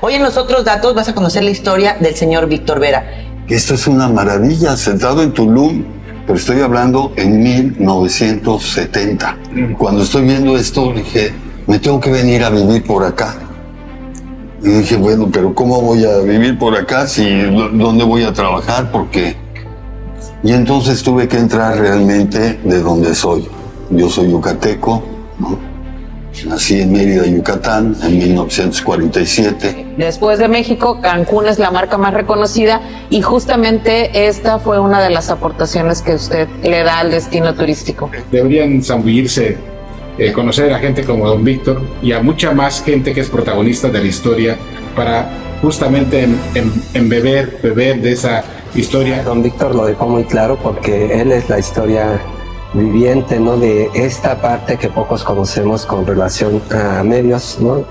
Hoy en los otros datos vas a conocer la historia del señor Víctor Vera. Esto es una maravilla, sentado en Tulum, pero estoy hablando en 1970. Cuando estoy viendo esto, dije, me tengo que venir a vivir por acá. Y dije, bueno, pero ¿cómo voy a vivir por acá? ¿Dónde voy a trabajar? Porque... Y entonces tuve que entrar realmente de donde soy. Yo soy yucateco, ¿no? Nací en Mérida, Yucatán, en 1947. Después de México, Cancún es la marca más reconocida y justamente esta fue una de las aportaciones que usted le da al destino turístico. Deberían zambullirse, conocer a gente como don Víctor y a mucha más gente que es protagonista de la historia para justamente beber de esa historia. Don Víctor lo dejó muy claro porque él es la historia viviente, ¿no?, de esta parte que pocos conocemos con relación a medios, ¿no?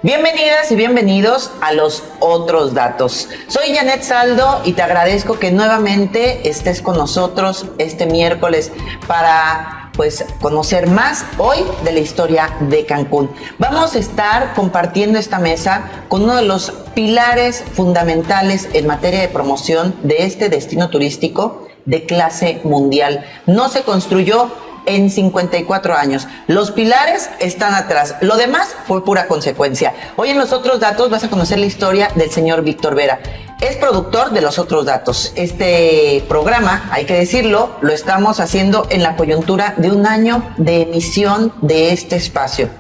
Bienvenidas y bienvenidos a los otros datos. Soy Janet Saldo y te agradezco que nuevamente estés con nosotros este miércoles para conocer más hoy de la historia de Cancún. Vamos a estar compartiendo esta mesa con uno de los pilares fundamentales en materia de promoción de este destino turístico de clase mundial. No se construyó en 54 años. Los pilares están atrás. Lo demás fue pura consecuencia. Hoy en los otros datos vas a conocer la historia del señor Víctor Vera. Es productor de los otros datos. Este programa, hay que decirlo, lo estamos haciendo en la coyuntura de un año de emisión de este espacio.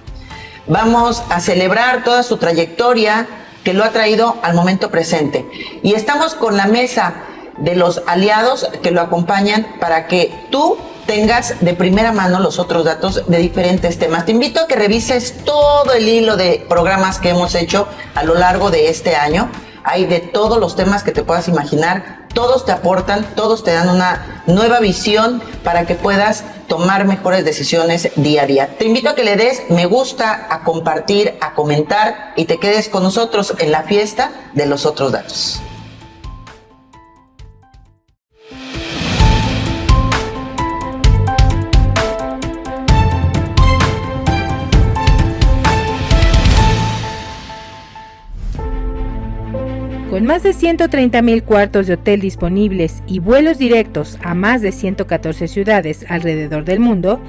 Vamos a celebrar toda su trayectoria que lo ha traído al momento presente. Y estamos con la mesa de los aliados que lo acompañan para que tú tengas de primera mano los otros datos de diferentes temas. Te invito a que revises todo el hilo de programas que hemos hecho a lo largo de este año. Hay de todos los temas que te puedas imaginar. Todos te aportan, todos te dan una nueva visión para que puedas tomar mejores decisiones día a día. Te invito a que le des me gusta, a compartir, a comentar y te quedes con nosotros en la fiesta de los otros datos. Con más de 130,000 cuartos de hotel disponibles y vuelos directos a más de 114 ciudades alrededor del mundo,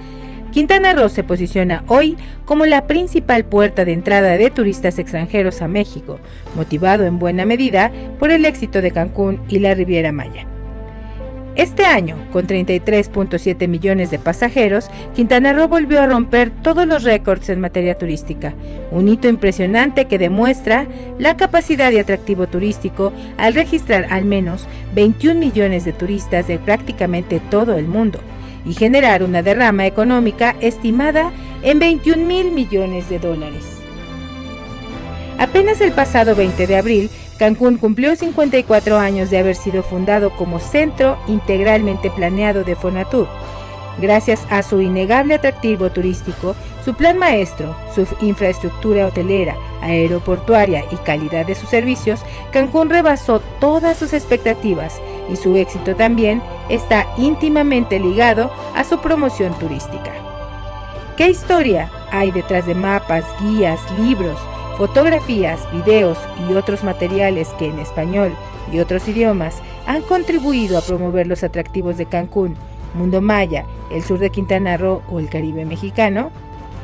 Quintana Roo se posiciona hoy como la principal puerta de entrada de turistas extranjeros a México, motivado en buena medida por el éxito de Cancún y la Riviera Maya. Este año, con 33.7 millones de pasajeros, Quintana Roo volvió a romper todos los récords en materia turística, un hito impresionante que demuestra la capacidad de atractivo turístico al registrar al menos 21 millones de turistas de prácticamente todo el mundo y generar una derrama económica estimada en 21,000 millones de dólares. Apenas el pasado 20 de abril, Cancún cumplió 54 años de haber sido fundado como centro integralmente planeado de Fonatur. Gracias a su innegable atractivo turístico, su plan maestro, su infraestructura hotelera, aeroportuaria y calidad de sus servicios, Cancún rebasó todas sus expectativas y su éxito también está íntimamente ligado a su promoción turística. ¿Qué historia hay detrás de mapas, guías, libros, fotografías, videos y otros materiales que en español y otros idiomas han contribuido a promover los atractivos de Cancún, Mundo Maya, el sur de Quintana Roo o el Caribe mexicano?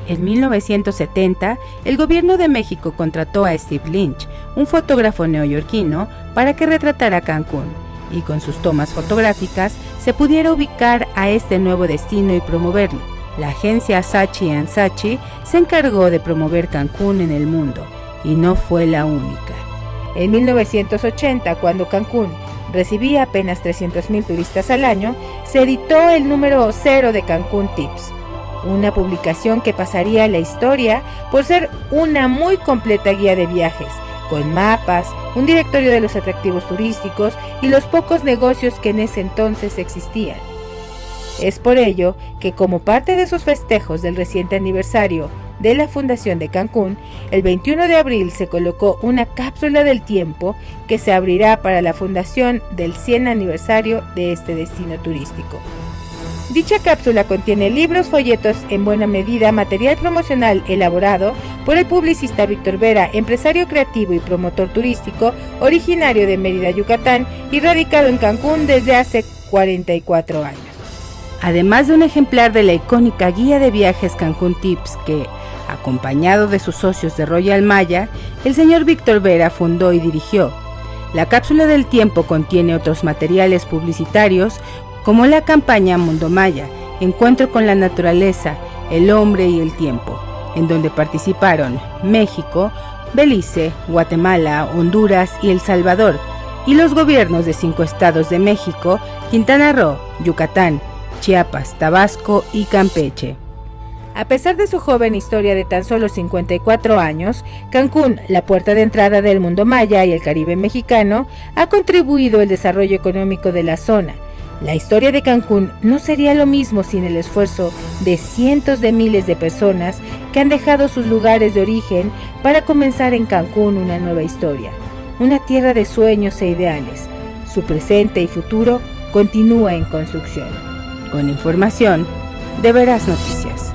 En 1970, el gobierno de México contrató a Steve Lynch, un fotógrafo neoyorquino, para que retratara Cancún, y con sus tomas fotográficas se pudiera ubicar a este nuevo destino y promoverlo. La agencia Saatchi & Saatchi se encargó de promover Cancún en el mundo, y no fue la única. En 1980, cuando Cancún recibía apenas 300,000 turistas al año, se editó el número 0 de Cancún Tips, una publicación que pasaría a la historia por ser una muy completa guía de viajes, con mapas, un directorio de los atractivos turísticos y los pocos negocios que en ese entonces existían. Es por ello que, como parte de sus festejos del reciente aniversario de la fundación de Cancún, el 21 de abril se colocó una cápsula del tiempo que se abrirá para la fundación del 100 aniversario de este destino turístico. Dicha cápsula contiene libros, folletos, en buena medida material promocional elaborado por el publicista Víctor Vera, empresario creativo y promotor turístico, originario de Mérida, Yucatán, y radicado en Cancún desde hace 44 años. Además de un ejemplar de la icónica guía de viajes Cancún Tips que, acompañado de sus socios de Royal Maya, el señor Víctor Vera fundó y dirigió. La cápsula del tiempo contiene otros materiales publicitarios como la campaña Mundo Maya, Encuentro con la Naturaleza, el Hombre y el Tiempo, en donde participaron México, Belice, Guatemala, Honduras y El Salvador, y los gobiernos de 5 estados de México, Quintana Roo, Yucatán, Chiapas, Tabasco y Campeche. A pesar de su joven historia de tan solo 54 años, Cancún, la puerta de entrada del mundo maya y el Caribe mexicano, ha contribuido al desarrollo económico de la zona. La historia de Cancún no sería lo mismo sin el esfuerzo de cientos de miles de personas que han dejado sus lugares de origen para comenzar en Cancún una nueva historia, una tierra de sueños e ideales. Su presente y futuro continúa en construcción. Con información de Veraz Noticias.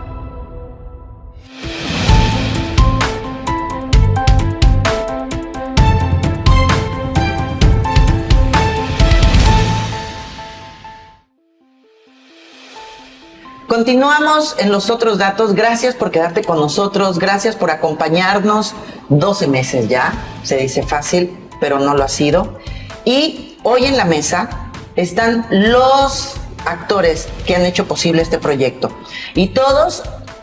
Continuamos en los otros datos. Gracias por quedarte con nosotros, gracias por acompañarnos. 12 meses ya, se dice fácil, pero no lo ha sido. Y hoy en la mesa están los actores que han hecho posible este proyecto. Y todos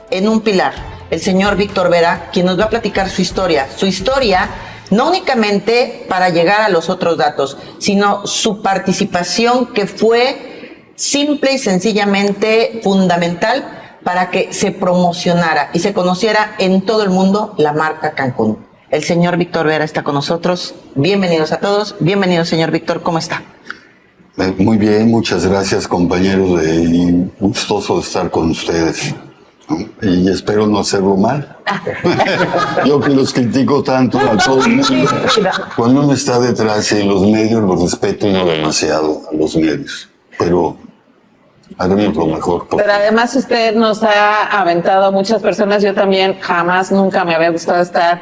en un pilar. El señor Víctor Vera, quien nos va a platicar su historia. Su historia no únicamente para llegar a los otros datos, sino su participación que fue simple y sencillamente fundamental para que se promocionara y se conociera en todo el mundo la marca Cancún. El señor Víctor Vera está con nosotros. Bienvenidos a todos. Bienvenido, señor Víctor. ¿Cómo está? Muy bien, muchas gracias, compañeros. Y gustoso estar con ustedes. Y espero no hacerlo mal. Yo que los critico tanto a todo el mundo. Cuando uno está detrás en los medios, los respeto no demasiado a los medios. Pero haremos lo mejor. Pero además usted nos ha aventado a muchas personas. Yo también nunca me había gustado estar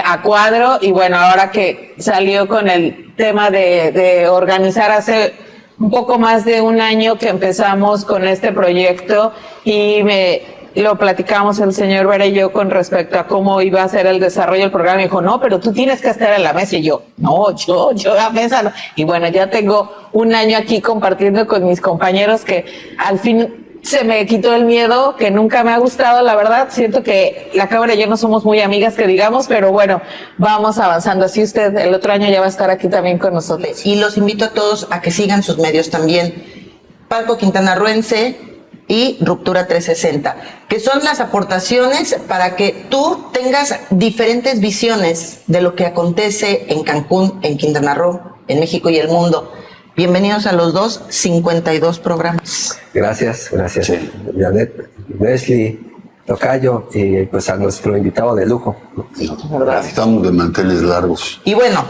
a cuadro. Y bueno, ahora que salió con el tema de organizar hace un poco más de un año que empezamos con este proyecto y lo platicamos el señor Vera y yo con respecto a cómo iba a ser el desarrollo del programa. Y dijo, no, pero tú tienes que estar en la mesa. Y yo, no, yo a mesa no. Y bueno, ya tengo un año aquí compartiendo con mis compañeros que al fin se me quitó el miedo, que nunca me ha gustado, la verdad. Siento que la Cámara y yo no somos muy amigas, que digamos, pero bueno, vamos avanzando. Así usted el otro año ya va a estar aquí también con nosotros. Y los invito a todos a que sigan sus medios también. Palco Quintanarroense y Ruptura 360, que son las aportaciones para que tú tengas diferentes visiones de lo que acontece en Cancún, en Quintana Roo, en México y el mundo. Bienvenidos a los dos, 52 programas. Gracias, Janet, Leslie, Tocayo y pues a nuestro invitado de lujo. Estamos de manteles largos. Y bueno,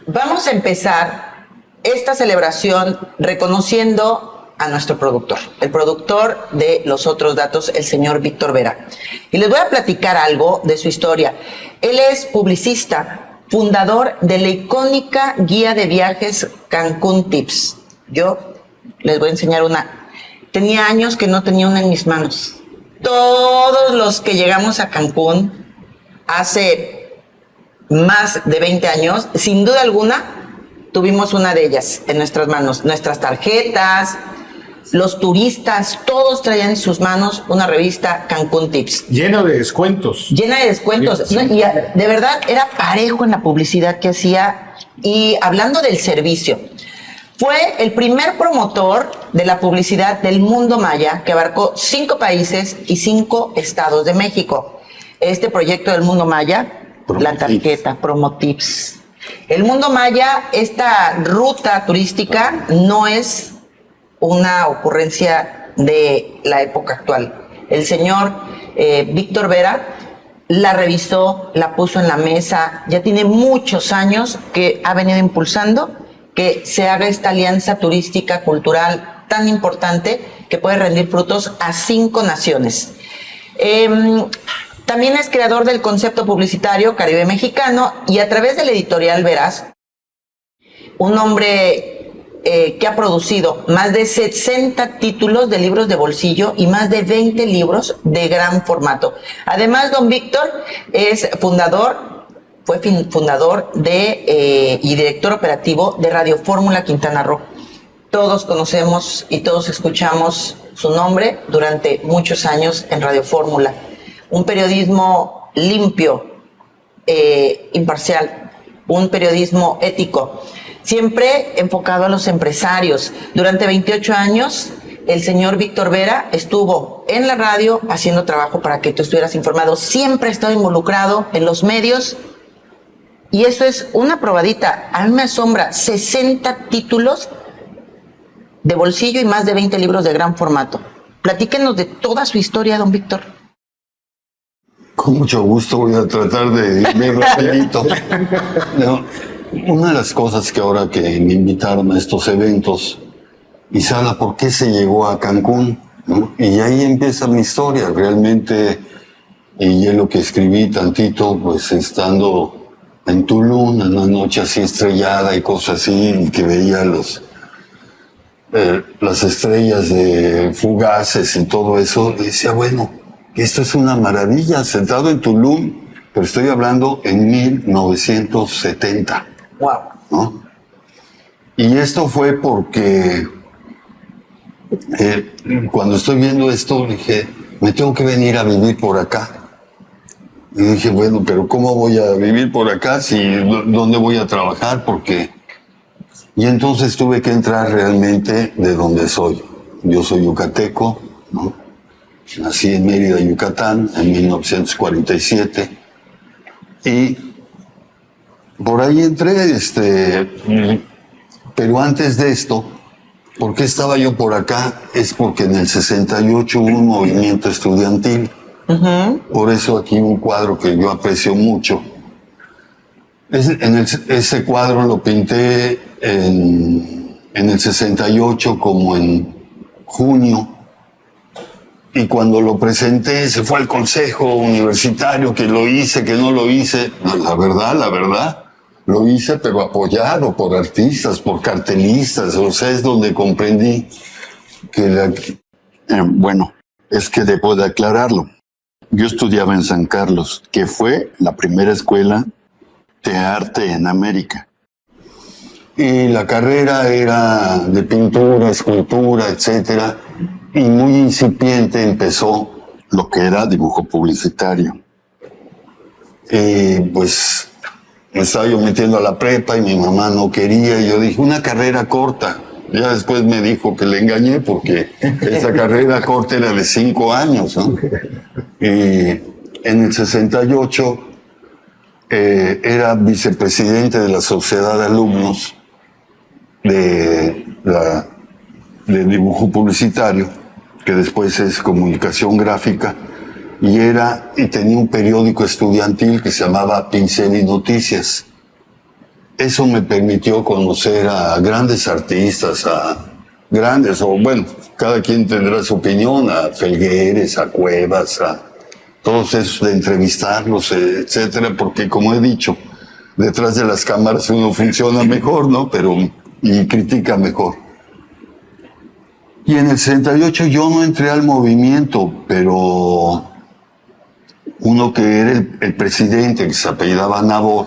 vamos a empezar esta celebración reconociendo a nuestro productor, el productor de Los Otros Datos, el señor Víctor Vera. Y les voy a platicar algo de su historia. Él es publicista, fundador de la icónica guía de viajes Cancún Tips. Yo les voy a enseñar una. Tenía años que no tenía una en mis manos. Todos los que llegamos a Cancún hace más de 20 años, sin duda alguna, tuvimos una de ellas en nuestras manos. Nuestras tarjetas, los turistas, todos traían en sus manos una revista Cancún Tips. Lleno de descuentos. Llena de descuentos. Sí. No, y de verdad era parejo en la publicidad que hacía. Y hablando del servicio, fue el primer promotor de la publicidad del mundo maya que abarcó 5 países y 5 estados de México. Este proyecto del mundo maya, la tarjeta Promotips. El mundo maya, esta ruta turística no es una ocurrencia de la época actual. El señor Víctor Vera la revisó, la puso en la mesa, ya tiene muchos años que ha venido impulsando que se haga esta alianza turística cultural tan importante que puede rendir frutos a 5 naciones. También es creador del concepto publicitario Caribe Mexicano y a través de la editorial Veraz, un hombre que ha producido más de 60 títulos de libros de bolsillo y más de 20 libros de gran formato. Además, don Víctor es fue fundador y director operativo de Radio Fórmula Quintana Roo. Todos conocemos y todos escuchamos su nombre durante muchos años en Radio Fórmula. Un periodismo limpio, imparcial, un periodismo ético, siempre enfocado a los empresarios. Durante 28 años, el señor Víctor Vera estuvo en la radio haciendo trabajo para que tú estuvieras informado. Siempre ha estado involucrado en los medios y eso es una probadita. A mí me asombra, 60 títulos de bolsillo y más de 20 libros de gran formato. Platíquenos de toda su historia, don Víctor. Con mucho gusto, voy a tratar de irme rapidito. No, una de las cosas que ahora que me invitaron a estos eventos, y Sala, ¿por qué se llegó a Cancún? ¿No? Y ahí empieza mi historia, realmente, y es lo que escribí tantito, pues estando en Tulum, en una noche así estrellada y cosas así, y que veía las estrellas de fugaces y todo eso, y decía, bueno, esto es una maravilla, sentado en Tulum, pero estoy hablando en 1970. Wow. ¿No? Y esto fue porque cuando estoy viendo esto dije, me tengo que venir a vivir por acá. Y dije, bueno, pero ¿cómo voy a vivir por acá? ¿Dónde voy a trabajar? Y entonces tuve que entrar realmente de donde soy. Yo soy yucateco, ¿no? Nací en Mérida, Yucatán, en 1947. Y por ahí entré, pero antes de esto, ¿por qué estaba yo por acá? Es porque en el 68 hubo un movimiento estudiantil. Por eso aquí un cuadro que yo aprecio mucho. Ese cuadro lo pinté en el 68 como en junio. Y cuando lo presenté, se fue al consejo universitario, que lo hice, que no lo hice. No, la verdad, lo hice, pero apoyado por artistas, por cartelistas. O sea, es donde comprendí que bueno, es que debo de aclararlo. Yo estudiaba en San Carlos, que fue la primera escuela de arte en América. Y la carrera era de pintura, escultura, etcétera. Y muy incipiente empezó lo que era dibujo publicitario. Pues me estaba yo metiendo a la prepa y mi mamá no quería. Y yo dije, una carrera corta. Ya después me dijo que le engañé porque esa carrera corta era de 5 años, ¿no? Y en el 68 era vicepresidente de la Sociedad de Alumnos de dibujo publicitario, que después es comunicación gráfica, y tenía un periódico estudiantil que se llamaba Pincel y Noticias. Eso me permitió conocer a grandes artistas, cada quien tendrá su opinión, a Felgueres, a Cuevas, a todos esos, de entrevistarlos, etcétera, porque como he dicho, detrás de las cámaras uno funciona mejor, ¿no? Y critica mejor. Y en el 68 yo no entré al movimiento, pero uno que era el presidente, que se apellidaba Nabor,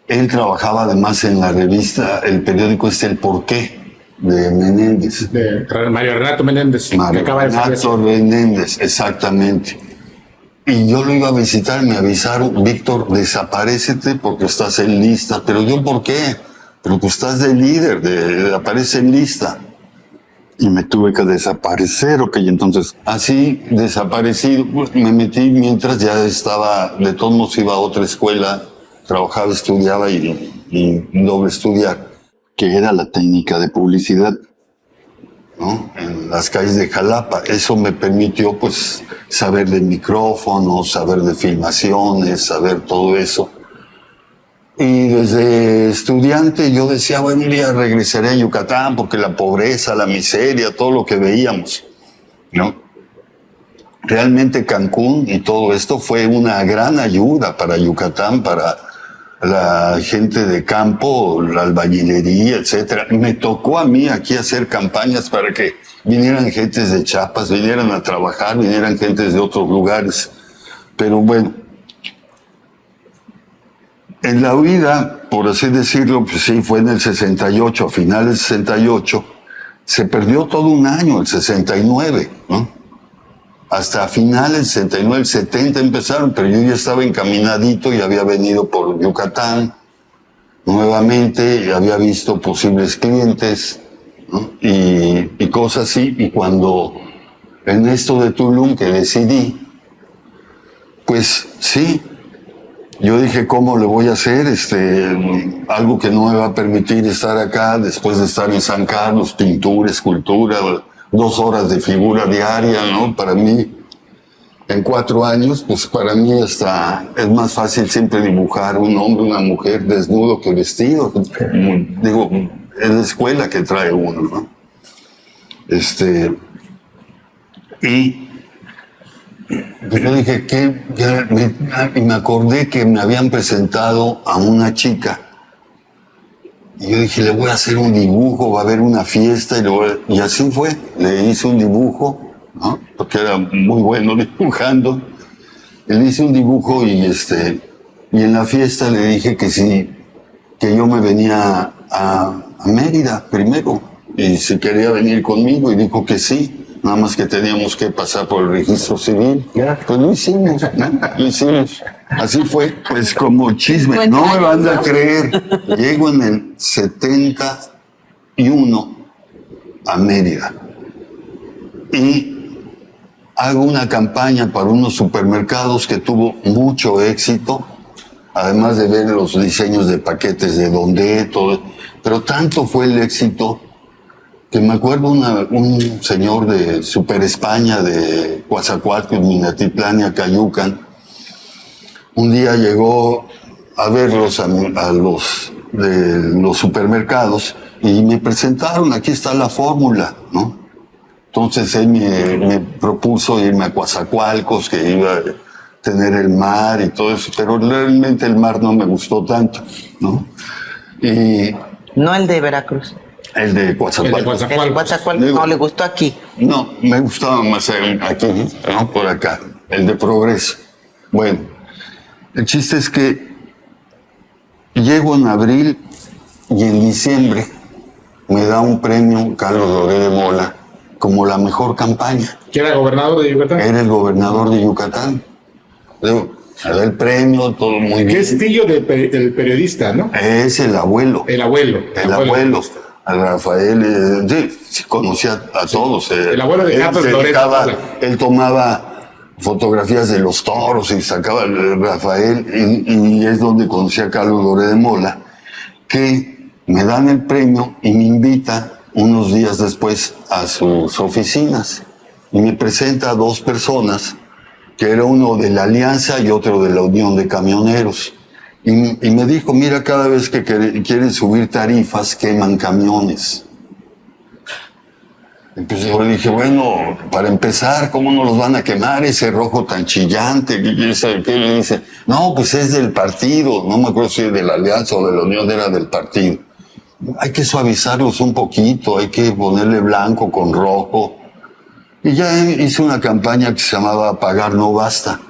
él trabajaba además en la revista, el periódico El Porqué, de Menéndez. De Mario Renato Menéndez. Mario Renato Menéndez, exactamente. Y yo lo iba a visitar, me avisaron, Víctor, desaparécete porque estás en lista. Pero yo, ¿por qué? Pero tú estás de líder, aparece en lista. Y me tuve que desaparecer, ok, entonces... Así, desaparecido, me metí mientras ya estaba, de todos modos iba a otra escuela, trabajaba, estudiaba y doble estudiar, que era la técnica de publicidad. ¿no? En las calles de Jalapa. Eso me permitió, pues, saber de micrófonos, saber de filmaciones, saber todo eso. Y desde estudiante yo decía, bueno, un día regresaré a Yucatán porque la pobreza, la miseria, todo lo que veíamos, ¿no? Realmente Cancún y todo esto fue una gran ayuda para Yucatán, para la gente de campo, la albañilería, etcétera. Me tocó a mí aquí hacer campañas para que vinieran gentes de Chiapas, vinieran a trabajar, vinieran gentes de otros lugares. Pero bueno, en la vida, por así decirlo, pues sí, fue en el 68, a finales del 68, se perdió todo un año, el 69, ¿no? Hasta finales del 69, el 70 empezaron, pero yo ya estaba encaminadito y había venido por Yucatán nuevamente, y había visto posibles clientes, ¿no? y cosas así. Y cuando en esto de Tulum que decidí, pues sí, yo dije, ¿cómo le voy a hacer? Algo que no me va a permitir estar acá después de estar en San Carlos, pintura, escultura, 2 horas de figura diaria, ¿no? Para mí, en 4 años, pues para mí hasta es más fácil siempre dibujar un hombre, una mujer desnudo que vestido. Digo, es la escuela que trae uno, ¿no? Y yo dije, ¿qué? Y me acordé que me habían presentado a una chica. Y yo dije, le voy a hacer un dibujo, va a haber una fiesta, y así fue. Le hice un dibujo, ¿no? Porque era muy bueno dibujando. Le hice un dibujo y en la fiesta le dije que sí, que yo me venía a Mérida primero, y si quería venir conmigo, y dijo que sí. Nada más que teníamos que pasar por el registro civil. Pues lo hicimos, ¿no? Lo hicimos. Así fue, pues como chisme. No me van a creer. Llego en el 71 a Mérida y hago una campaña para unos supermercados que tuvo mucho éxito, además de ver los diseños de paquetes de Donde, todo. Pero tanto fue el éxito que me acuerdo un señor de Super España, de Coatzacoalcos, Minatitlán y Acayucan, un día llegó a verlos a los de los supermercados y me presentaron, aquí está la fórmula, ¿no? Entonces él me propuso irme a Coatzacoalcos, que iba a tener el mar y todo eso, pero realmente el mar no me gustó tanto, ¿no? Y No el de Veracruz. el de Coatzacoalcos. El de Coatzacoalcos no le gustó aquí. No, me gustaba más aquí, no por acá, el de Progreso. Bueno, el chiste es que llego en abril y en diciembre me da un premio Carlos Loret de Mola como la mejor campaña. ¿Quién era gobernador de Yucatán? Era el gobernador de Yucatán. Digo, me da el premio, todo muy bien. ¿Qué estilo del periodista, no? Es el abuelo. El abuelo. El abuelo. A Rafael, sí, conocía a todos. El abuelo de Carlos Loret. Él tomaba fotografías de los toros y sacaba Rafael, y es donde conocí a Carlos Loret de Mola, que me dan el premio y me invita unos días después a sus oficinas y me presenta a 2 personas, que era uno de la Alianza y otro de la Unión de Camioneros. Y me dijo, mira, cada vez que quieren subir tarifas, queman camiones. Entonces yo le dije, bueno, para empezar, ¿cómo no los van a quemar? Ese rojo tan chillante. ¿Qué le dice? No, pues es del partido. No me acuerdo si es de la Alianza o de la Unión, era del partido. Hay que suavizarlos un poquito, hay que ponerle blanco con rojo. Y ya hice una campaña que se llamaba Pagar no basta.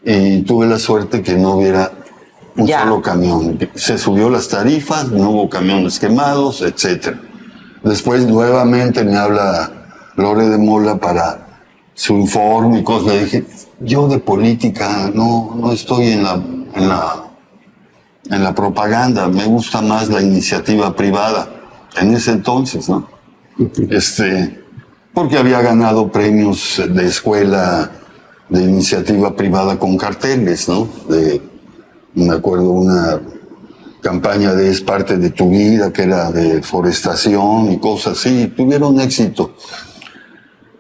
Y tuve la suerte que no hubiera un solo camión. Se subió las tarifas, no hubo camiones quemados, etc. Después nuevamente me habla Loret de Mola para su informe y cosas. Le dije, yo de política no estoy en la propaganda, me gusta más la iniciativa privada. En ese entonces, ¿no? Porque había ganado premios de escuela de iniciativa privada con carteles, ¿no? Me acuerdo campaña de Es parte de tu vida, que era de forestación y cosas así, tuvieron éxito.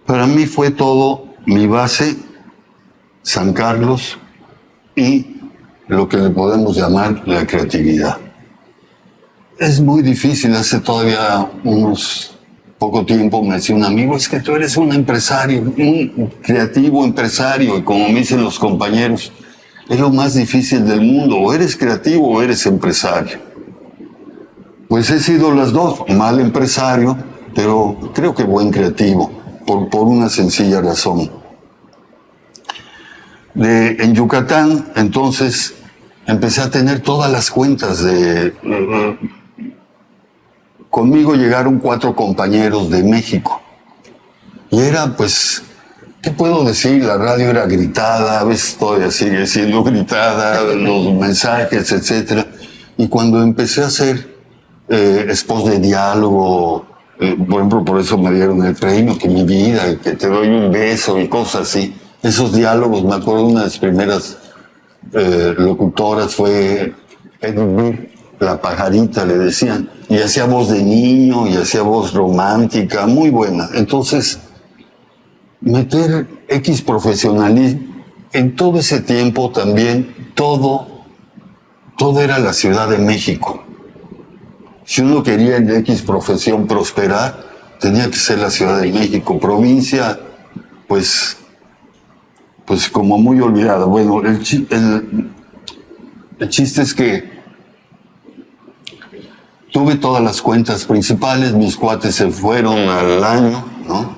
Para mí fue todo mi base, San Carlos y lo que le podemos llamar la creatividad. Es muy difícil, hace todavía unos poco tiempo me decía un amigo, es que tú eres un empresario, un creativo empresario, y como me dicen los compañeros, es lo más difícil del mundo, o eres creativo o eres empresario. Pues he sido las dos, mal empresario, pero creo que buen creativo, por una sencilla razón. En Yucatán, entonces, empecé a tener todas las cuentas de... Conmigo llegaron 4 compañeros de México. Y era, pues, ¿qué puedo decir? La radio era gritada, a veces todavía sigue siendo gritada, los mensajes, etc. Y cuando empecé a hacer spots de diálogo, por ejemplo, por eso me dieron el premio, que mi vida, que te doy un beso y cosas así. Esos diálogos, me acuerdo, una de las primeras locutoras fue Edith, la pajarita, le decían, y hacía voz de niño, y hacía voz romántica, muy buena. Entonces, meter X profesionalismo, en todo ese tiempo también, todo era la Ciudad de México. Si uno quería en X profesión prosperar, tenía que ser la Ciudad de México. Provincia, pues como muy olvidada. Bueno, el chiste es que tuve todas las cuentas principales, mis cuates se fueron al año, ¿no?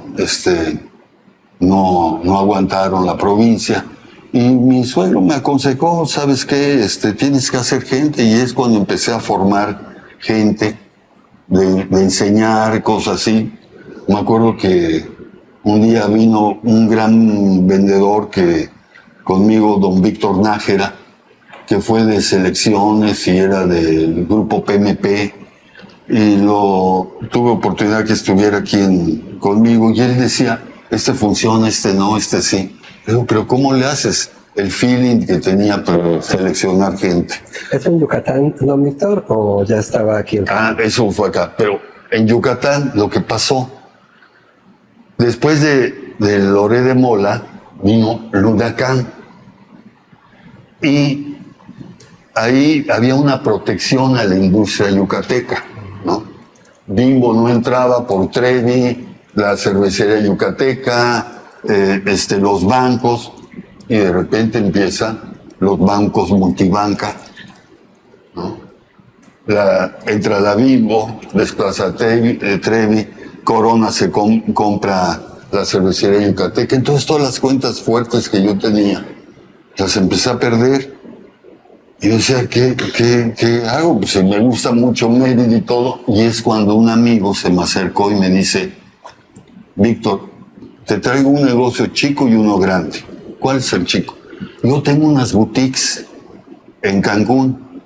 No aguantaron la provincia. Y mi suegro me aconsejó, ¿sabes qué? Tienes que hacer gente, y es cuando empecé a formar gente, de enseñar, cosas así. Me acuerdo que un día vino un gran vendedor conmigo, don Víctor Nájera, que fue de selecciones y era del grupo PMP, y tuve oportunidad que estuviera aquí conmigo, y él decía, funciona, no, sí. Le digo, pero ¿cómo le haces? El feeling que tenía para seleccionar gente. ¿Es en Yucatán, don Víctor, o ya estaba aquí? Eso fue acá, pero en Yucatán lo que pasó, después de Loré de Mola, vino el huracán, y ahí había una protección a la industria yucateca, ¿no? Bimbo no entraba por Trevi, la cervecería yucateca, los bancos, y de repente empiezan los bancos multibanca, ¿no? Entra la Bimbo, desplaza Trevi, Corona se compra la cervecería yucateca. Entonces todas las cuentas fuertes que yo tenía, las empecé a perder. Y yo decía, ¿qué hago? Pues me gusta mucho Mérida y todo. Y es cuando un amigo se me acercó y me dice, Víctor, te traigo un negocio chico y uno grande. ¿Cuál es el chico? Yo tengo unas boutiques en Cancún,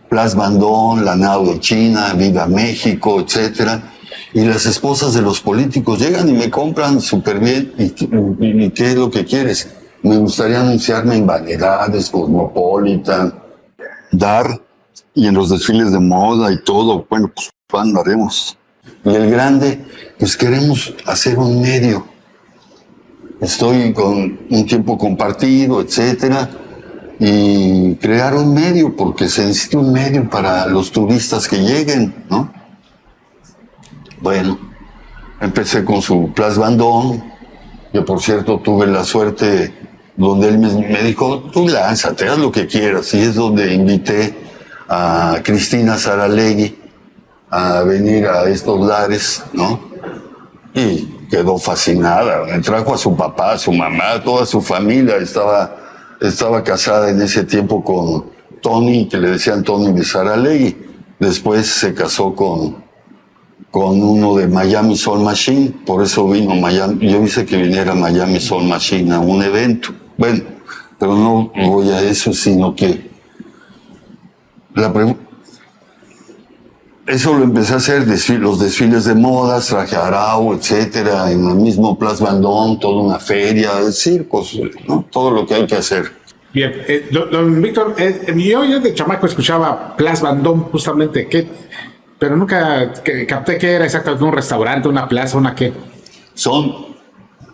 Plaza Bandón, La Nao de China, Viva México, etcétera. Y las esposas de los políticos llegan y me compran súper bien. ¿Y qué es lo que quieres? Me gustaría anunciarme en Vanidades, Cosmopolitan, Dar, y en los desfiles de moda y todo. Bueno, pues andaremos. Y el grande, pues queremos hacer un medio. Estoy con un tiempo compartido, etcétera, y crear un medio, porque se necesita un medio para los turistas que lleguen, ¿no? Bueno, empecé con su Plaza Bandón, que por cierto tuve la suerte donde él me dijo, tú lánzate, haz lo que quieras, y es donde invité a Cristina Saralegui a venir a estos lares, ¿no? Y quedó fascinada, me trajo a su papá, a su mamá, toda su familia, estaba casada en ese tiempo con Tony, que le decían Tony de Saralegui, después se casó con uno de Miami Soul Machine, por eso vino Miami, yo hice que viniera Miami Soul Machine a un evento, bueno, pero no voy a eso, sino que eso lo empecé a hacer, los desfiles de modas, traje Arau, etcétera, en el mismo Plaza Bandón, toda una feria, circos, ¿no? Todo lo que hay que hacer. Bien, don Víctor, yo de chamaco escuchaba Place Vendôme justamente, pero nunca capté qué era exactamente, un restaurante, una plaza, una qué. Son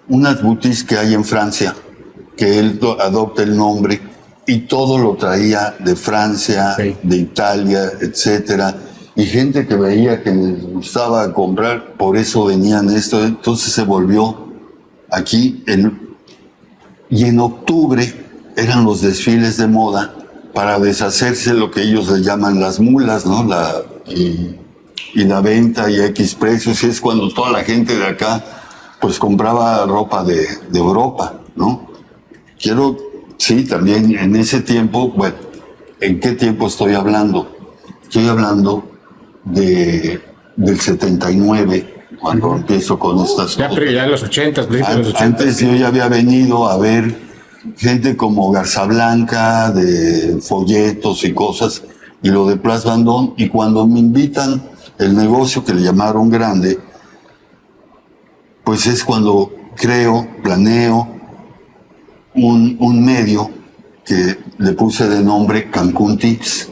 unas boutiques que hay en Francia, que él adopta el nombre y todo lo traía de Francia, Sí. de Italia, etcétera. Y gente que veía que les gustaba comprar, por eso venían esto. Entonces se volvió aquí. Y en octubre eran los desfiles de moda para deshacerse lo que ellos le llaman las mulas, ¿no? Y la venta y X precios. Y es cuando toda la gente de acá pues compraba ropa de Europa, ¿no? Sí, también en ese tiempo, bueno, ¿en qué tiempo estoy hablando? Estoy hablando del 79, cuando empiezo con estas Ya, cosas. pero ya en los 80, principios de los 80. Antes yo ya había venido a ver gente como Garza Blanca, de folletos y cosas, y lo de Place Vendôme, y cuando me invitan el negocio que le llamaron grande, pues es cuando planeo un medio que le puse de nombre Cancún Tips.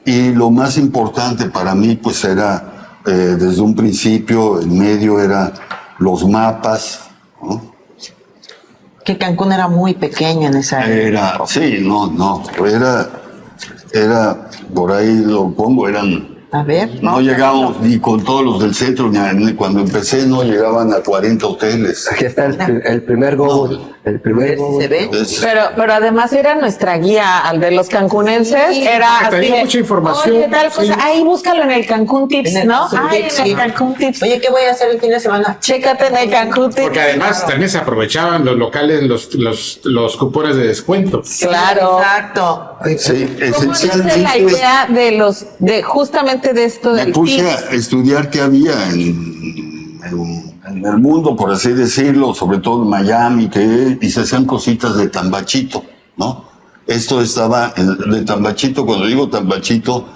Y lo más importante para mí pues era, desde un principio, el medio era los mapas, ¿no? Que Cancún era muy pequeño en esa época. Era, por ahí lo pongo, A ver. no llegamos ni con todos los del centro, ni cuando empecé no llegaban a 40 hoteles. Aquí está el primer Google. El primer Google. ¿Se ve? Pero además era nuestra guía, al de los cancunenses, era Te así dio de, mucha información, oye, tal cosa, sí. ahí búscalo en el Cancún Tips, En el ¿no? Cancún Ay, Tips, en el sí. Cancún Tips. Oye, ¿qué voy a hacer el fin de semana? Chécate en el Cancún Tips. Porque además también se aprovechaban los locales, los cupones de descuento. Claro. Exacto. Sí, ¿Cómo nace la esencialmente idea de justamente de esto me del puse tips? a estudiar qué había en el mundo, por así decirlo, sobre todo en Miami, y se hacían cositas de tambachito, ¿no? Esto estaba de tambachito, cuando digo tambachito,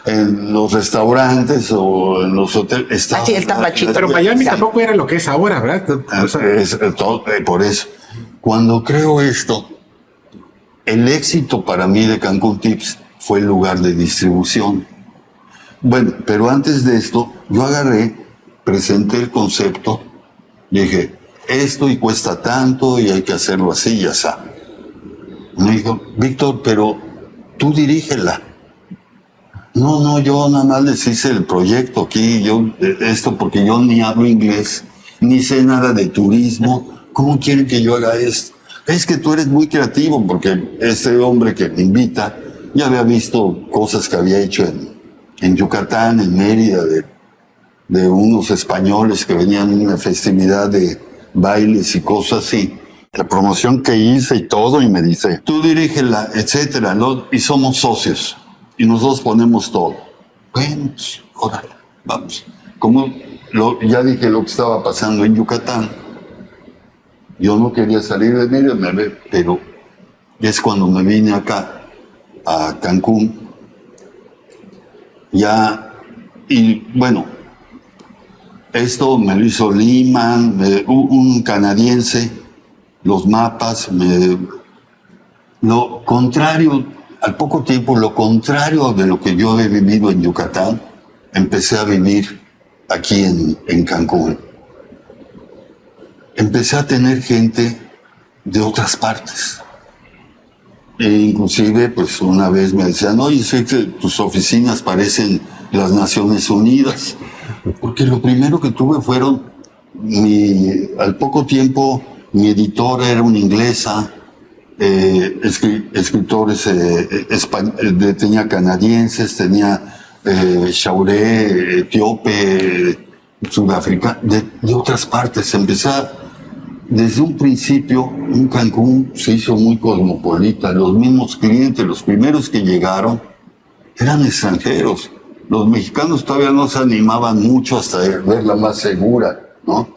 en los restaurantes o en los hoteles. Estaba, sí, el tambachito. Pero Miami tampoco era lo que es ahora, ¿verdad? O sea, Por eso. Cuando creo esto, el éxito para mí de Cancún Tips fue el lugar de distribución. Bueno, pero antes de esto, yo presenté el concepto, dije, esto y cuesta tanto y hay que hacerlo así y así. Me dijo, Víctor, pero tú dirígela. No, yo nada más les hice el proyecto aquí, porque yo ni hablo inglés, ni sé nada de turismo. ¿Cómo quieren que yo haga esto? Es que tú eres muy creativo, porque este hombre que me invita ya había visto cosas que había hecho en Yucatán, en Mérida, de unos españoles que venían en una festividad de bailes y cosas así. La promoción que hice y todo, y me dice, tú dirígela, etcétera, ¿no? Y somos socios, y nosotros ponemos todo. Bueno, pues, órale, vamos. Ya dije lo que estaba pasando en Yucatán. Yo no quería salir de Mérida, pero es cuando me vine acá, a Cancún. Y bueno, esto me lo hizo Lehman, un canadiense, los mapas, lo contrario, al poco tiempo, lo contrario de lo que yo he vivido en Yucatán, empecé a vivir aquí en Cancún. Empecé a tener gente de otras partes. E inclusive, pues una vez me decían, oye, sé que tus oficinas parecen las Naciones Unidas. Porque lo primero que tuve fueron, al poco tiempo, mi editora era una inglesa, escritores tenía canadienses, tenía Chauré, etíope, sudafricano, de otras partes. Desde un principio, un Cancún se hizo muy cosmopolita. Los mismos clientes, los primeros que llegaron, eran extranjeros. Los mexicanos todavía no se animaban mucho hasta verla más segura, ¿no?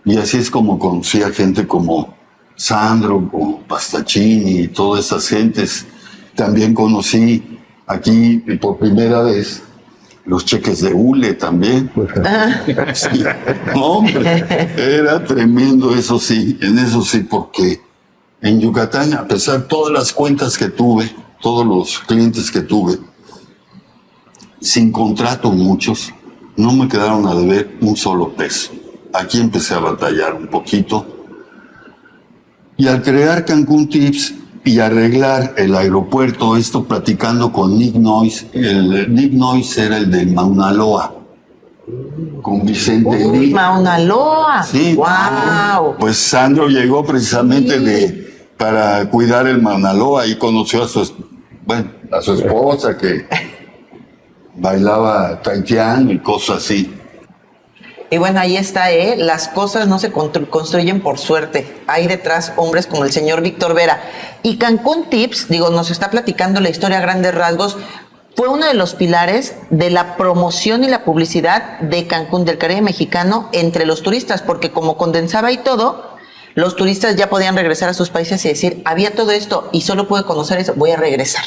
Y así es como conocí a gente como Sandro, como Pastachini y todas esas gentes. También conocí aquí por primera vez los cheques de hule también. Sí. Hombre, era tremendo, eso sí, porque En Yucatán, a pesar de todas las cuentas que tuve, todos los clientes que tuve, sin contrato muchos, no me quedaron a deber un solo peso. Aquí empecé a batallar un poquito. Y al crear Cancún Tips y arreglar el aeropuerto, esto platicando con Nick Noyes, Nick Noyes era el de Mauna Loa, con Vicente Uy, Lee. Mauna Loa. Sí, Wow. pues Sandro llegó precisamente para cuidar el Mauna Loa y conoció a su esposa que bailaba taitiano y cosas así. Y bueno, ahí está, las cosas no se construyen por suerte. Hay detrás hombres como el señor Víctor Vera. Y Cancún Tips, nos está platicando la historia a grandes rasgos, fue uno de los pilares de la promoción y la publicidad de Cancún, del Caribe mexicano, entre los turistas, porque como condensaba y todo, los turistas ya podían regresar a sus países y decir, había todo esto y solo pude conocer eso, voy a regresar.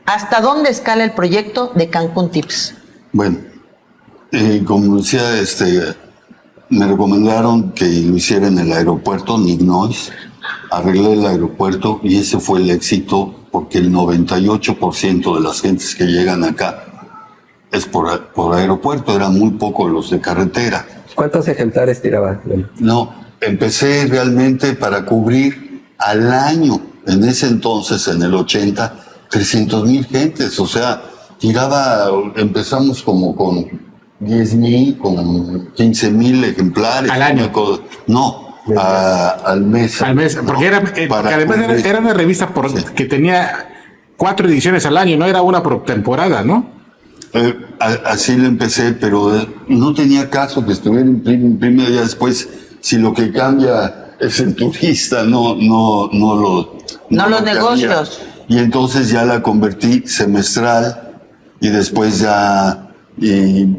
¿Hasta dónde escala el proyecto de Cancún Tips? Bueno, como decía, me recomendaron que lo hiciera en el aeropuerto Nick Noyes. Arreglé el aeropuerto y ese fue el éxito, porque el 98% de las gentes que llegan acá es por aeropuerto, eran muy pocos los de carretera. ¿Cuántos ejemplares tiraba? No, empecé realmente para cubrir al año, en ese entonces, en el 80, 300,000 gentes, o sea, empezamos como con 10,000, con 15,000 ejemplares. ¿Al año? No, al mes. Al mes, porque, porque además era una revista que tenía 4 ediciones al año, no era una por temporada, ¿no? Así le empecé, pero no tenía caso que estuviera imprimido ya después. Si lo que cambia es el turista, no los negocios. Y entonces ya la convertí semestral y después ya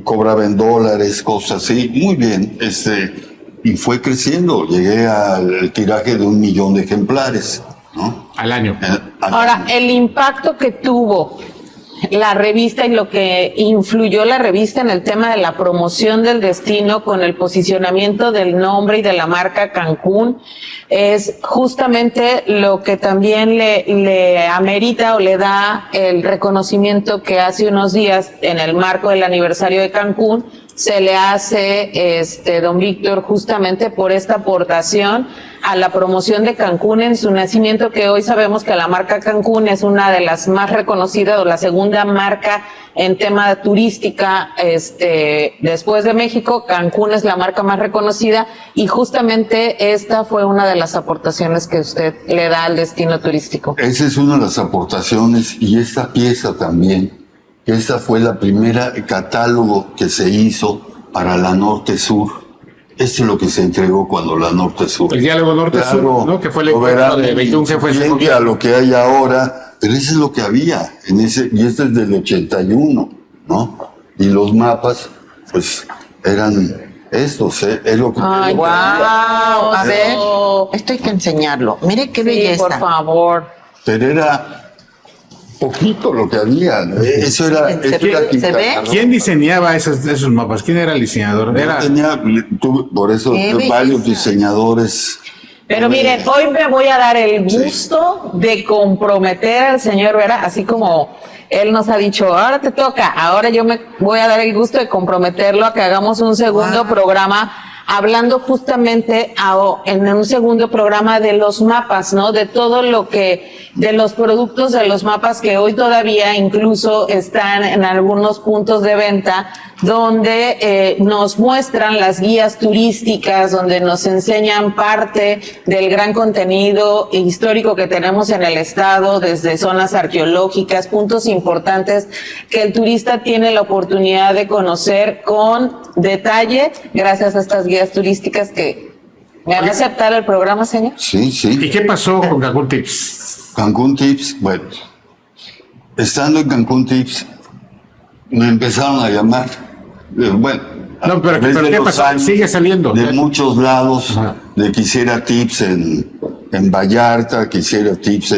cobraba en dólares, cosas así. Muy bien, y fue creciendo. Llegué al tiraje de 1 millón de ejemplares, ¿no? Al año. Ahora, el impacto que tuvo la revista y lo que influyó la revista en el tema de la promoción del destino con el posicionamiento del nombre y de la marca Cancún es justamente lo que también le amerita o le da el reconocimiento que hace unos días, en el marco del aniversario de Cancún, se le hace don Víctor, justamente por esta aportación a la promoción de Cancún en su nacimiento, que hoy sabemos que la marca Cancún es una de las más reconocidas, o la segunda marca en tema turística, después de México. Cancún es la marca más reconocida, y justamente esta fue una de las aportaciones que usted le da al destino turístico. Esa es una de las aportaciones, y esta pieza también. Esta fue la primera catálogo que se hizo para la Norte-Sur. Esto es lo que se entregó cuando la Norte-Sur. El diálogo Norte-Sur, Claro, ¿no? Que fue el encuentro de 21 jefes de a gobierno. lo que hay ahora, pero eso es lo que había y este es del 81, ¿no? Y los mapas, pues, eran estos, es lo que... Ay, Wow, a ver, eso. esto hay que enseñarlo. Mire qué Sí, belleza. por favor. Pero era poquito lo que había, ¿no? Eso era... ¿Se eso era ve? quitar- ¿Quién diseñaba esos mapas? ¿Quién era el diseñador? Por eso Qué tuve varios belleza. diseñadores. Pero miren, hoy me voy a dar el gusto de comprometer al señor Vera, así como él nos ha dicho, ahora te toca, ahora yo me voy a dar el gusto de comprometerlo a que hagamos un segundo programa, hablando justamente en un segundo programa de los mapas, ¿no? De todo lo que, de los productos de los mapas que hoy todavía incluso están en algunos puntos de venta, donde nos muestran las guías turísticas, donde nos enseñan parte del gran contenido histórico que tenemos en el estado, desde zonas arqueológicas, puntos importantes que el turista tiene la oportunidad de conocer con detalle gracias a estas guías turísticas que... ¿Me van a aceptar el programa, señor? Sí, sí. ¿Y qué pasó con Cancún Tips? Cancún Tips, bueno, estando en Cancún Tips, me empezaron a llamar, bueno, No, pero a través de ¿qué los pasó? años, Sigue saliendo. de muchos lados, Ajá. de que hiciera tips en Vallarta, que hiciera tips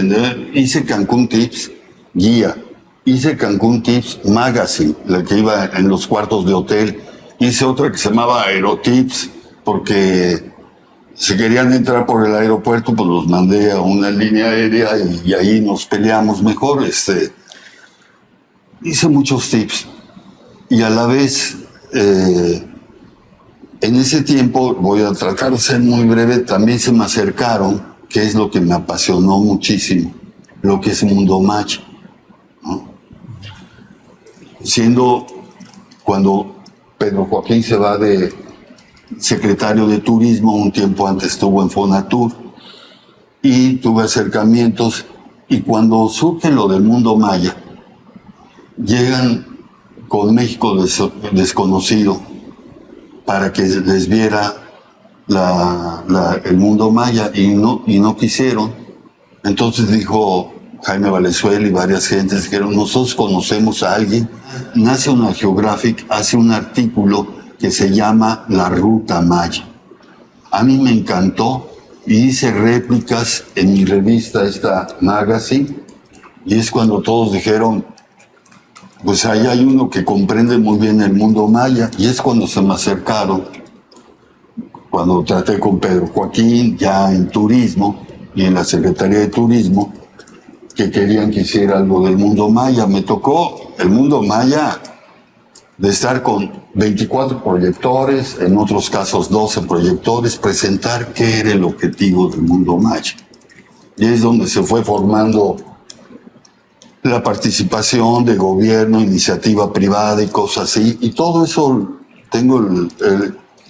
hice Cancún Tips guía, hice Cancún Tips Magazine, la que iba en los cuartos de hotel, hice otra que se llamaba Aerotips, porque se querían entrar por el aeropuerto, pues los mandé a una línea aérea y ahí nos peleamos mejor. Hice muchos tips y a la vez, en ese tiempo, voy a tratar de ser muy breve, también se me acercaron, que es lo que me apasionó muchísimo, lo que es Mundo Maya, ¿no? Siendo cuando Pedro Joaquín se va de secretario de Turismo, un tiempo antes estuvo en Fonatur, y tuve acercamientos, y cuando surge lo del Mundo Maya, llegan con México Desconocido para que les viera el Mundo Maya, y no quisieron. Entonces dijo Jaime Valenzuela y varias gentes, dijeron, nosotros conocemos a alguien. National Geographic hace un artículo que se llama La Ruta Maya. A mí me encantó y hice réplicas en mi revista, esta magazine, y es cuando todos dijeron, pues ahí hay uno que comprende muy bien el Mundo Maya, y es cuando se me acercaron, cuando traté con Pedro Joaquín, ya en turismo y en la Secretaría de Turismo, que querían que hiciera algo del Mundo Maya. Me tocó el Mundo Maya de estar con 24 proyectores, en otros casos 12 proyectores, presentar qué era el objetivo del Mundo Maya. Y es donde se fue formando la participación de gobierno, iniciativa privada y cosas así. Y todo eso,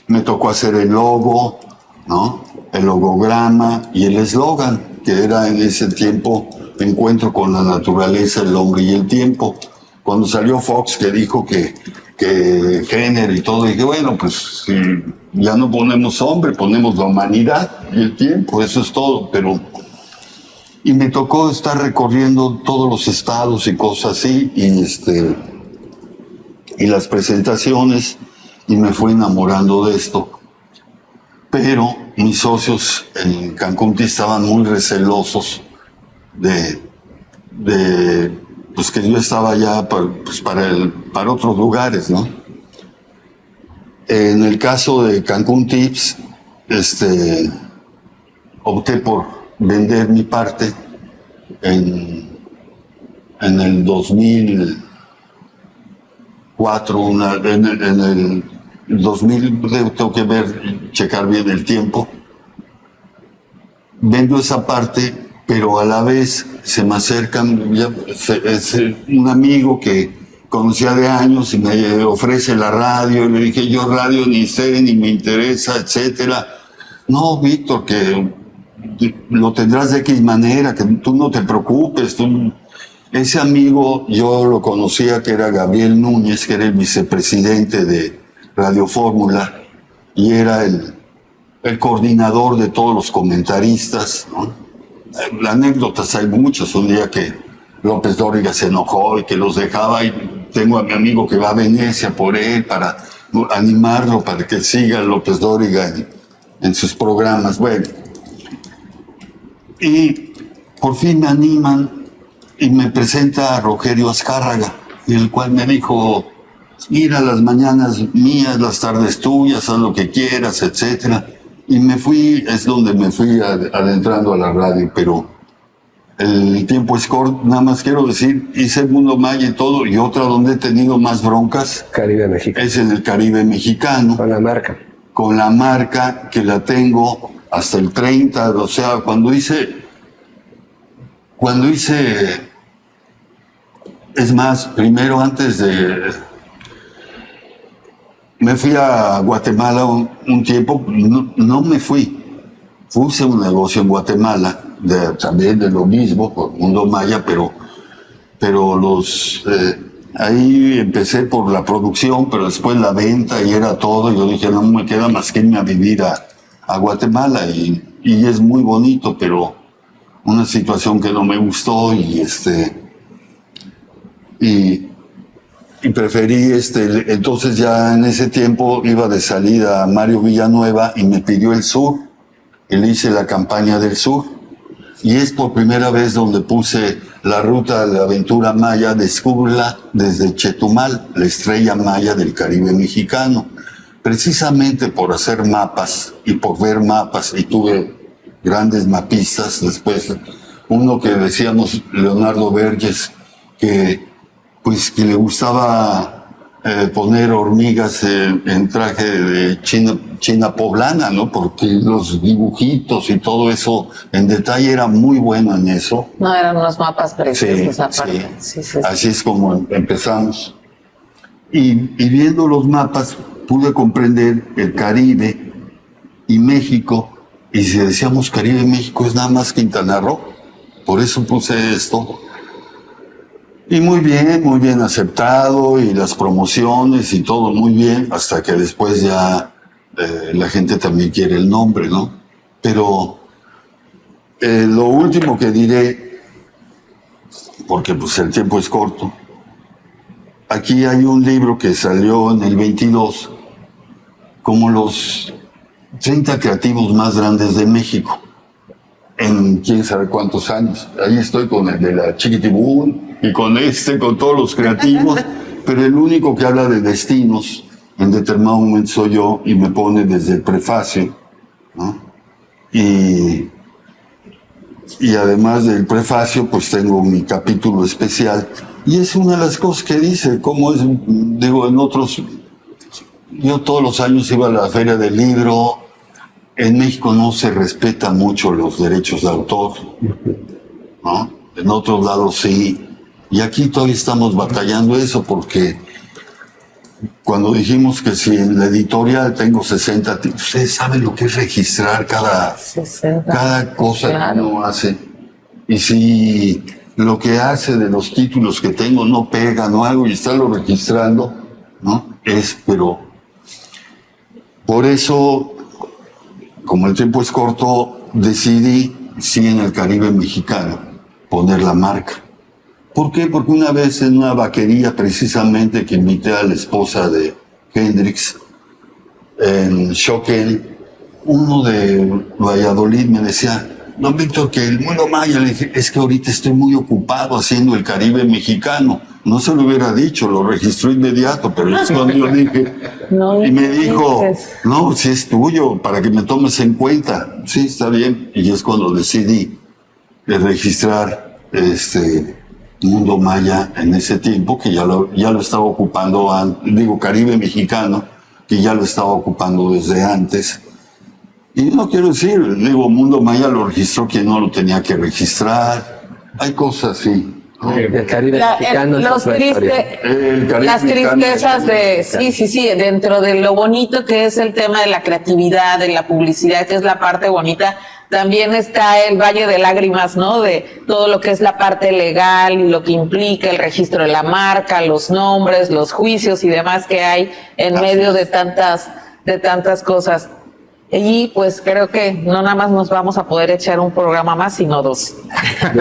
me tocó hacer el logo, ¿no? El logograma y el eslogan, que era en ese tiempo encuentro con la naturaleza, el hombre y el tiempo. Cuando salió Fox, que dijo que género y todo, dije, bueno, pues si ya no ponemos hombre, ponemos la humanidad y el tiempo, eso es todo. Y me tocó estar recorriendo todos los estados y cosas así, y las presentaciones, y me fui enamorando de esto. Pero mis socios en Cancún estaban muy recelosos pues que yo estaba ya para otros lugares, ¿no? En el caso de Cancún Tips, opté por vender mi parte en el 2004, en el 2000, tengo que checar bien el tiempo. Vendo esa parte, pero a la vez se me acercan, es un amigo que conocía de años y me ofrece la radio, y le dije, yo radio ni sé, ni me interesa, etcétera. No, Víctor, que lo tendrás de X manera, que tú no te preocupes. Ese amigo yo lo conocía, que era Gabriel Núñez, que era el vicepresidente de Radio Fórmula, y era el coordinador de todos los comentaristas, ¿no? Anécdotas hay muchas. Un día que López Dóriga se enojó y que los dejaba, y tengo a mi amigo que va a Venecia por él para animarlo, para que siga López Dóriga en sus programas. Bueno, y por fin me animan y me presenta a Rogelio Azcárraga, el cual me dijo, mira, las mañanas mías, las tardes tuyas, haz lo que quieras, etcétera. Y me fui, es donde me fui adentrando a la radio, pero el tiempo es corto. Nada más quiero decir, hice el Mundo Maya y todo, y otra donde he tenido más broncas Caribe Mexicano. es en el Caribe Mexicano. Con la marca. Con la marca, que la tengo hasta el 30, o sea, cuando hice, es más, primero antes me fui a Guatemala un tiempo, no me fui, puse un negocio en Guatemala, también de lo mismo, por Mundo Maya, pero ahí empecé por la producción, pero después la venta y era todo. Yo dije, no me queda más que irme a vivir a Guatemala, y es muy bonito, pero una situación que no me gustó, y preferí entonces ya en ese tiempo iba de salida a Mario Villanueva y me pidió el sur, y le hice la campaña del sur, y es por primera vez donde puse la ruta de la aventura maya, descúbrela desde Chetumal, la estrella maya del Caribe Mexicano, precisamente por hacer mapas y por ver mapas, y tuve grandes mapistas después. Uno que decíamos, Leonardo Verges, que le gustaba poner hormigas en traje de china poblana, ¿no? Porque los dibujitos y todo eso en detalle era muy bueno en eso. No, eran unos mapas preciosos aparte. Sí. Así es como empezamos. Y viendo los mapas pude comprender el Caribe y México, y si decíamos Caribe y México es nada más Quintana Roo. Por eso puse esto. Y muy bien aceptado, y las promociones y todo muy bien, hasta que después ya la gente también quiere el nombre, ¿no? Pero lo último que diré, porque pues el tiempo es corto, aquí hay un libro que salió en el 22, como los 30 creativos más grandes de México, en quién sabe cuántos años. Ahí estoy con el de la Chiquitibún y con todos los creativos, pero el único que habla de destinos en determinado momento soy yo, y me pone desde el prefacio, ¿no? Y además del prefacio, pues tengo mi capítulo especial, y es una de las cosas que dice, como es, digo, en otros, yo todos los años iba a la Feria del Libro. En México no se respetan mucho los derechos de autor, ¿no? En otros lados sí. Y aquí todavía estamos batallando eso, porque cuando dijimos que si en la editorial tengo 60, ustedes saben lo que es registrar cada cosa que uno hace. Y si lo que hace de los títulos que tengo no pega, no algo, y estarlo registrando, ¿no? Pero por eso, como el tiempo es corto, decidí, sí, en el Caribe mexicano, poner la marca. ¿Por qué? Porque una vez en una vaquería, precisamente, que invité a la esposa de Hendrix, en Choquel, uno de Valladolid me decía, don Víctor, que el Mundo Maya. Le dije, es que ahorita estoy muy ocupado haciendo el Caribe mexicano. No se lo hubiera dicho, lo registró inmediato, pero es cuando yo dije, y me dijo, no, si es tuyo, para que me tomes en cuenta. Sí, está bien. Y es cuando decidí registrar Mundo Maya en ese tiempo, que ya lo estaba ocupando, Caribe mexicano, que ya lo estaba ocupando desde antes. Y no quiero decir, Mundo Maya lo registró quien no lo tenía que registrar. Hay cosas así. El Caribe mexicano es otra historia. Las tristezas de, sí, dentro de lo bonito que es el tema de la creatividad, de la publicidad, que es la parte bonita, también está el Valle de Lágrimas, ¿no? De todo lo que es la parte legal y lo que implica el registro de la marca, los nombres, los juicios y demás que hay en medio de tantas cosas. Y pues creo que no nada más nos vamos a poder echar un programa más, sino dos.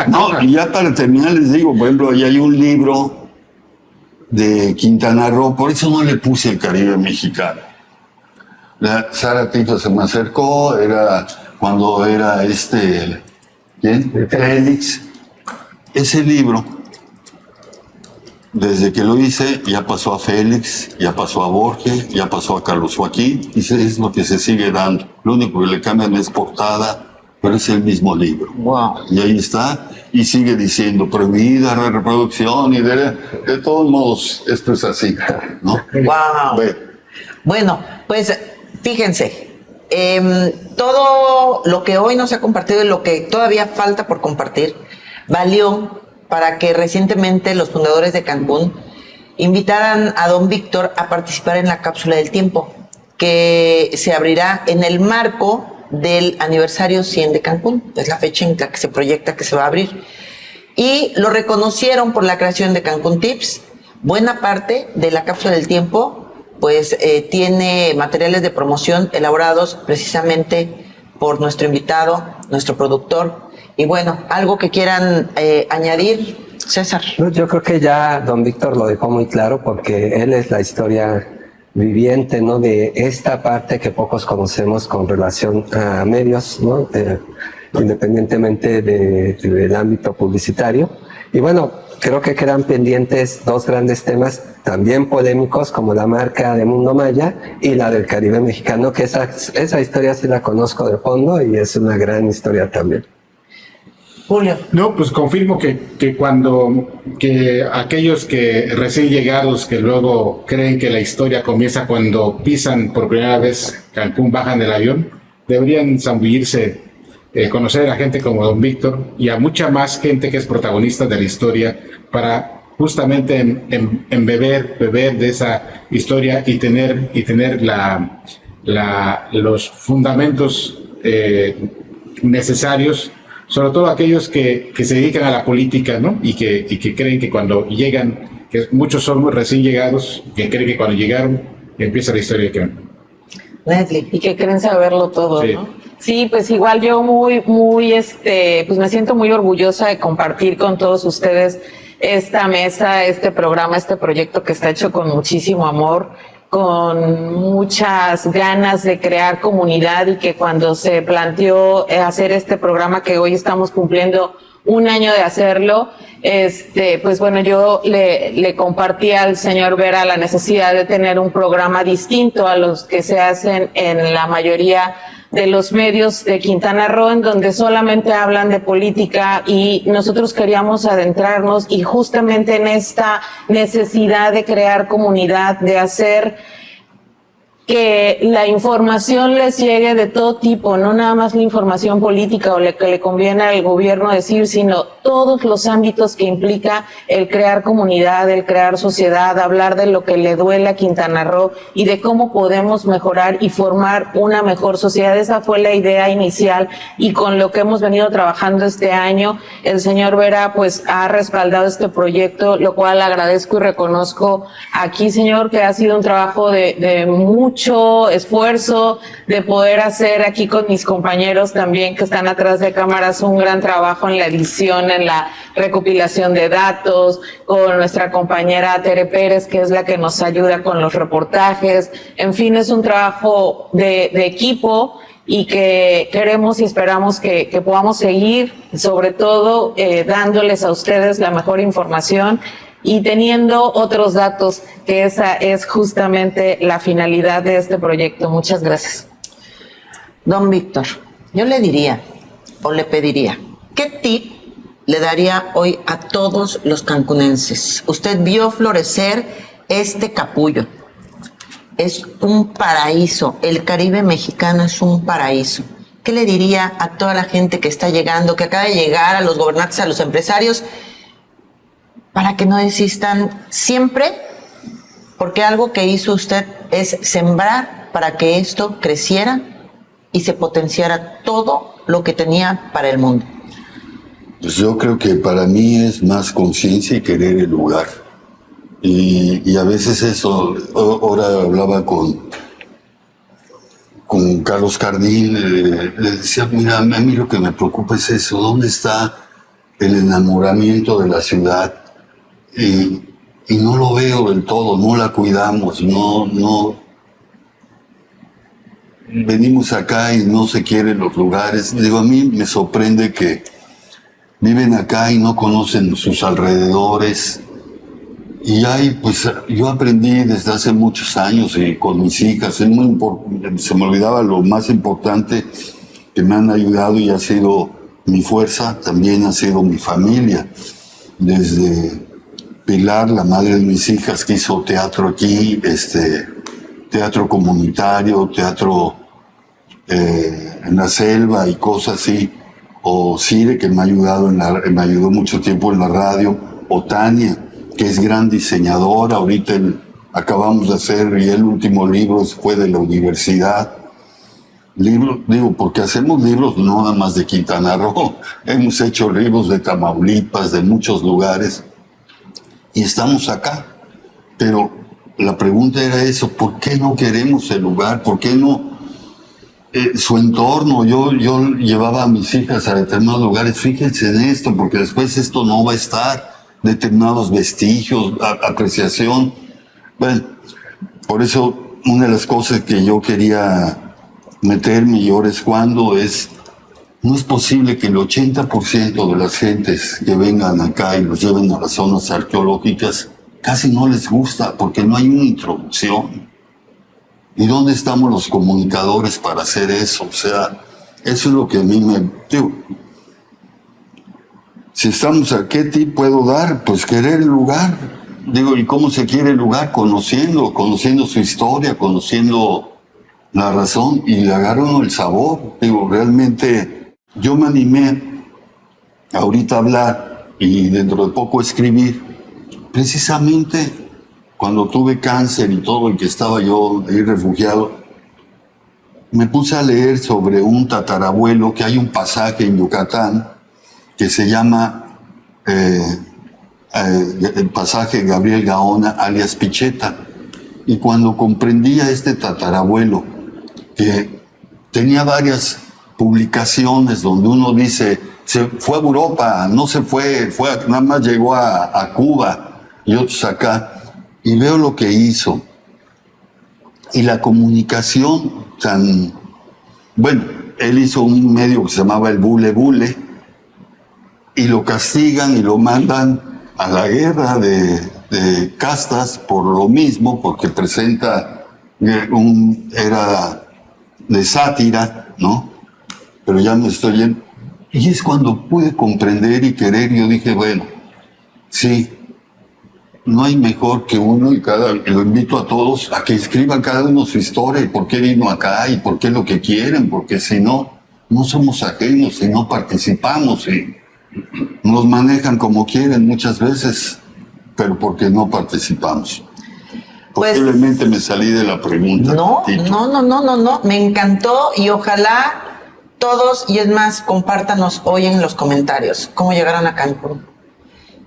No, y ya para terminar les digo, por ejemplo, ahí hay un libro de Quintana Roo, por eso no le puse el Caribe mexicano. Sara Tito se me acercó, era cuando era ¿quién? Félix. Ese libro, desde que lo hice, ya pasó a Félix, ya pasó a Borges, ya pasó a Carlos Joaquín, y es lo que se sigue dando. Lo único que le cambian es portada, pero es el mismo libro. Wow. Y ahí está, y sigue diciendo prohibida la reproducción, y de todos modos, esto es así, ¿no? Wow. Bueno, pues fíjense, todo lo que hoy nos ha compartido y lo que todavía falta por compartir, valió para que recientemente los fundadores de Cancún invitaran a don Víctor a participar en la Cápsula del Tiempo, que se abrirá en el marco del aniversario 100 de Cancún. Es la fecha en la que se proyecta que se va a abrir. Y lo reconocieron por la creación de Cancún Tips. Buena parte de la Cápsula del Tiempo pues tiene materiales de promoción elaborados precisamente por nuestro invitado, nuestro productor. Y bueno, algo que quieran añadir, César. Yo creo que ya don Víctor lo dejó muy claro, porque él es la historia viviente, ¿no? De esta parte que pocos conocemos con relación a medios, ¿no? Independientemente del ámbito publicitario. Y bueno, creo que quedan pendientes dos grandes temas también polémicos, como la marca de Mundo Maya y la del Caribe mexicano, que esa historia sí la conozco de fondo y es una gran historia también. Julio. No, pues confirmo que aquellos que recién llegados, que luego creen que la historia comienza cuando pisan por primera vez Cancún, bajan del avión, deberían zambullirse, conocer a gente como don Víctor y a mucha más gente que es protagonista de la historia para justamente beber de esa historia y tener los fundamentos necesarios, sobre todo aquellos que se dedican a la política, ¿no? Y que creen que cuando llegan, que muchos son recién llegados, que creen que cuando llegaron empieza la historia que Leslie. Y que creen saberlo todo, Sí. ¿no? Sí, pues igual yo pues me siento muy orgullosa de compartir con todos ustedes esta mesa, este programa, este proyecto que está hecho con muchísimo amor, con muchas ganas de crear comunidad, y que cuando se planteó hacer este programa, que hoy estamos cumpliendo un año de hacerlo, pues bueno, yo le compartí al señor Vera la necesidad de tener un programa distinto a los que se hacen en la mayoría de los medios de Quintana Roo, en donde solamente hablan de política, y nosotros queríamos adentrarnos y justamente en esta necesidad de crear comunidad, de hacer que la información les llegue de todo tipo, no nada más la información política o la que le conviene al gobierno decir, sino todos los ámbitos que implica el crear comunidad, el crear sociedad, hablar de lo que le duele a Quintana Roo y de cómo podemos mejorar y formar una mejor sociedad. Esa fue la idea inicial, y con lo que hemos venido trabajando este año, el señor Vera pues ha respaldado este proyecto, lo cual agradezco y reconozco aquí, señor, que ha sido un trabajo de mucho esfuerzo, de poder hacer aquí con mis compañeros también que están atrás de cámaras un gran trabajo en la edición, en la recopilación de datos, con nuestra compañera Tere Pérez, que es la que nos ayuda con los reportajes. En fin, es un trabajo de equipo, y que queremos y esperamos que podamos seguir, sobre todo dándoles a ustedes la mejor información y teniendo otros datos, que esa es justamente la finalidad de este proyecto. Muchas gracias. Don Víctor, yo le diría o le pediría, ¿qué tip le daría hoy a todos los cancunenses? Usted vio florecer este capullo. Es un paraíso, el Caribe mexicano es un paraíso. ¿Qué le diría a toda la gente que está llegando, que acaba de llegar, a los gobernantes, a los empresarios, para que no desistan siempre? Porque algo que hizo usted es sembrar para que esto creciera y se potenciara todo lo que tenía para el mundo. Pues yo creo que para mí es más conciencia y querer el lugar. Y a veces eso, ahora hablaba con Carlos Cardín, le decía, mira, a mí lo que me preocupa es eso, ¿dónde está el enamoramiento de la ciudad? Y no lo veo del todo, no la cuidamos, no venimos acá y no se quieren los lugares. Digo, a mí me sorprende que viven acá y no conocen sus alrededores. Y pues yo aprendí desde hace muchos años y con mis hijas, se me olvidaba lo más importante que me han ayudado y ha sido mi fuerza, también ha sido mi familia. Desde Pilar, la madre de mis hijas, que hizo teatro aquí, teatro comunitario, teatro en la selva y cosas así, o Cire, que me ayudó mucho tiempo en la radio, o Tania, que es gran diseñadora. Ahorita acabamos de hacer, y el último libro fue de la universidad. Porque hacemos libros no nada más de Quintana Roo, hemos hecho libros de Tamaulipas, de muchos lugares, y estamos acá. Pero la pregunta era eso, ¿por qué no queremos el lugar? ¿Por qué no su entorno? Yo llevaba a mis hijas a determinados lugares, fíjense en esto, porque después esto no va a estar, determinados vestigios, apreciación. Bueno, por eso una de las cosas que yo quería meterme, y ahora es cuando, no es posible que el 80% de las gentes que vengan acá y los lleven a las zonas arqueológicas casi no les gusta porque no hay una introducción. ¿Y dónde estamos los comunicadores para hacer eso? O sea, eso es lo que a mí me... Digo, si estamos aquí, ¿qué puedo dar? Pues querer el lugar. Digo, ¿y cómo se quiere el lugar? Conociendo su historia, conociendo la razón, y le agarra uno el sabor. Digo, realmente yo me animé ahorita a hablar y dentro de poco escribir, precisamente cuando tuve cáncer y todo el que estaba yo ahí refugiado, me puse a leer sobre un tatarabuelo, que hay un pasaje en Yucatán que se llama el pasaje Gabriel Gaona, alias Picheta. Y cuando comprendí a este tatarabuelo, que tenía varias publicaciones donde uno dice, se fue a Europa, no se fue, nada más llegó a Cuba y otros acá, y veo lo que hizo. Y la comunicación tan... Bueno, él hizo un medio que se llamaba el Bule Bule, y lo castigan y lo mandan a la guerra de castas por lo mismo, porque presenta era de sátira, ¿no? Pero ya me estoy yendo. Y es cuando pude comprender y querer, yo dije, bueno, sí, no hay mejor que uno, y lo invito a todos a que escriban cada uno su historia y por qué vino acá y por qué es lo que quieren, porque si no, no somos ajenos y no participamos y nos manejan como quieren muchas veces, pero porque no participamos. Pues, posiblemente me salí de la pregunta. No, me encantó y ojalá todos, y es más, compártanos hoy en los comentarios cómo llegaron a Cancún.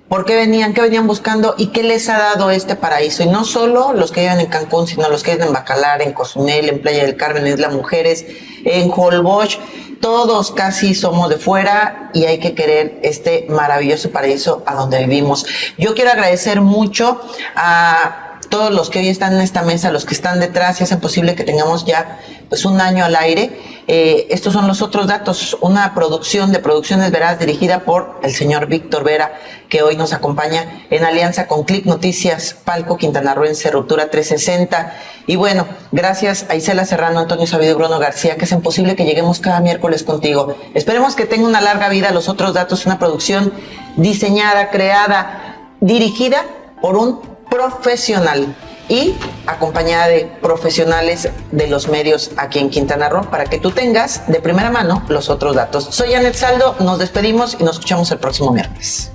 ¿Por qué venían? ¿Qué venían buscando? ¿Y qué les ha dado este paraíso? Y no solo los que viven en Cancún, sino los que viven en Bacalar, en Cozumel, en Playa del Carmen, Isla Mujeres, en Holbox. Todos casi somos de fuera y hay que querer este maravilloso paraíso a donde vivimos. Yo quiero agradecer mucho a todos los que hoy están en esta mesa, los que están detrás y hacen posible que tengamos ya pues un año al aire. Estos son los otros datos, una producción de Producciones Veraz dirigida por el señor Víctor Vera, que hoy nos acompaña en alianza con Click Noticias, Palco Quintanarroense, Ruptura 360. Y bueno, gracias a Isela Serrano, Antonio Sabido y Bruno García, que hacen posible que lleguemos cada miércoles contigo. Esperemos que tenga una larga vida Los Otros Datos, una producción diseñada, creada, dirigida por un profesional y acompañada de profesionales de los medios aquí en Quintana Roo, para que tú tengas de primera mano los otros datos. Soy Janet Saldo, nos despedimos y nos escuchamos el próximo miércoles.